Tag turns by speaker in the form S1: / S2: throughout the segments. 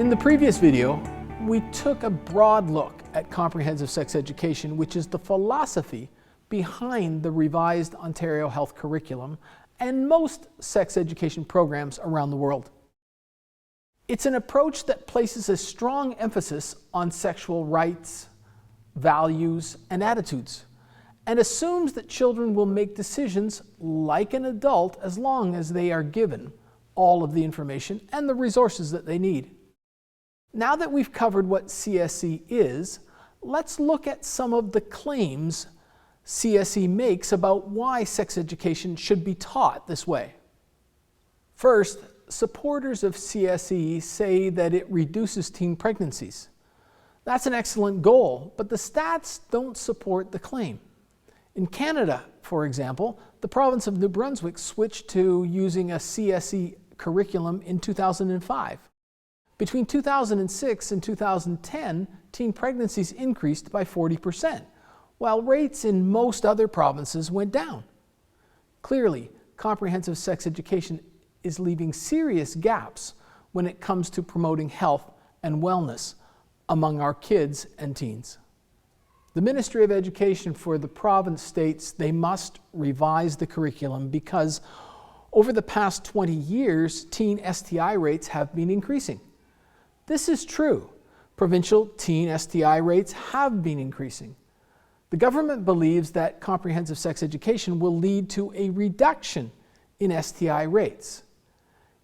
S1: In the previous video, we took a broad look at comprehensive sex education, which is the philosophy behind the revised Ontario Health Curriculum and most sex education programs around the world. It's an approach that places a strong emphasis on sexual rights, values, and attitudes, and assumes that children will make decisions like an adult as long as they are given all of the information and the resources that they need. Now that we've covered what CSE is, let's look at some of the claims CSE makes about why sex education should be taught this way. First, supporters of CSE say that it reduces teen pregnancies. That's an excellent goal, but the stats don't support the claim. In Canada, for example, the province of New Brunswick switched to using a CSE curriculum in 2005. Between 2006 and 2010, teen pregnancies increased by 40%, while rates in most other provinces went down. Clearly, comprehensive sex education is leaving serious gaps when it comes to promoting health and wellness among our kids and teens. The Ministry of Education for the province states they must revise the curriculum because over the past 20 years, teen STI rates have been increasing. This is true. Provincial teen STI rates have been increasing. The government believes that comprehensive sex education will lead to a reduction in STI rates.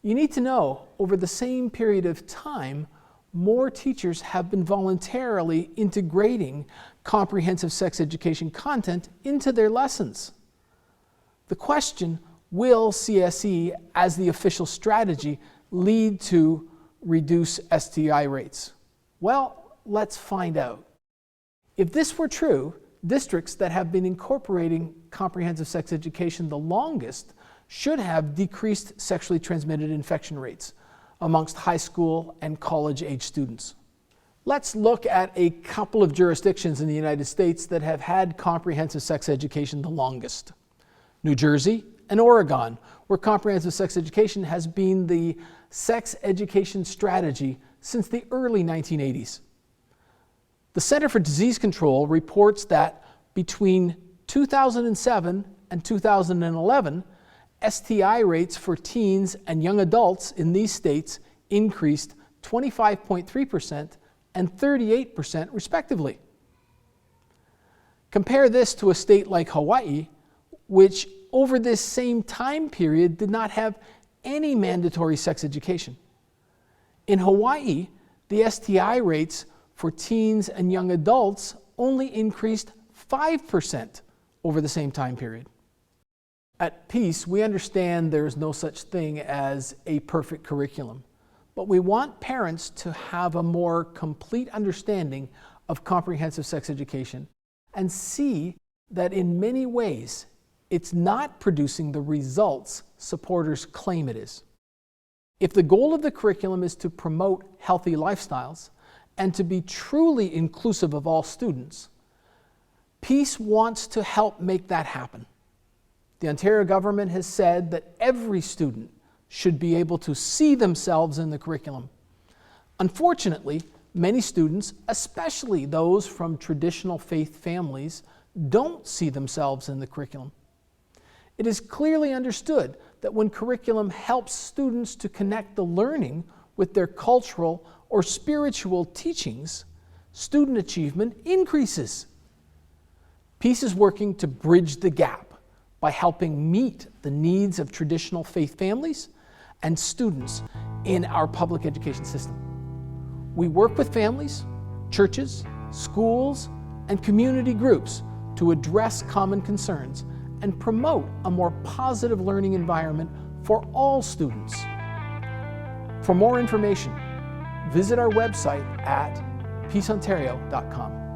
S1: You need to know, over the same period of time, more teachers have been voluntarily integrating comprehensive sex education content into their lessons. The question, will CSE, as the official strategy, lead to reduce STI rates? Well, let's find out. If this were true, districts that have been incorporating comprehensive sex education the longest should have decreased sexually transmitted infection rates amongst high school and college-age students. Let's look at a couple of jurisdictions in the United States that have had comprehensive sex education the longest. New Jersey and Oregon, where comprehensive sex education has been the sex education strategy since the early 1980s. The Center for Disease Control reports that between 2007 and 2011, STI rates for teens and young adults in these states increased 25.3% and 38% respectively. Compare this to a state like Hawaii, which over this same time period did not have any mandatory sex education. In Hawaii, the STI rates for teens and young adults only increased 5% over the same time period. At Peace, we understand there is no such thing as a perfect curriculum, but we want parents to have a more complete understanding of comprehensive sex education and see that in many ways it's not producing the results supporters claim it is. If the goal of the curriculum is to promote healthy lifestyles and to be truly inclusive of all students, Peace wants to help make that happen. The Ontario government has said that every student should be able to see themselves in the curriculum. Unfortunately, many students, especially those from traditional faith families, don't see themselves in the curriculum. It is clearly understood that when curriculum helps students to connect the learning with their cultural or spiritual teachings, student achievement increases. Peace is working to bridge the gap by helping meet the needs of traditional faith families and students in our public education system. We work with families, churches, schools, and community groups to address common concerns and promote a more positive learning environment for all students. For more information, visit our website at peaceontario.com.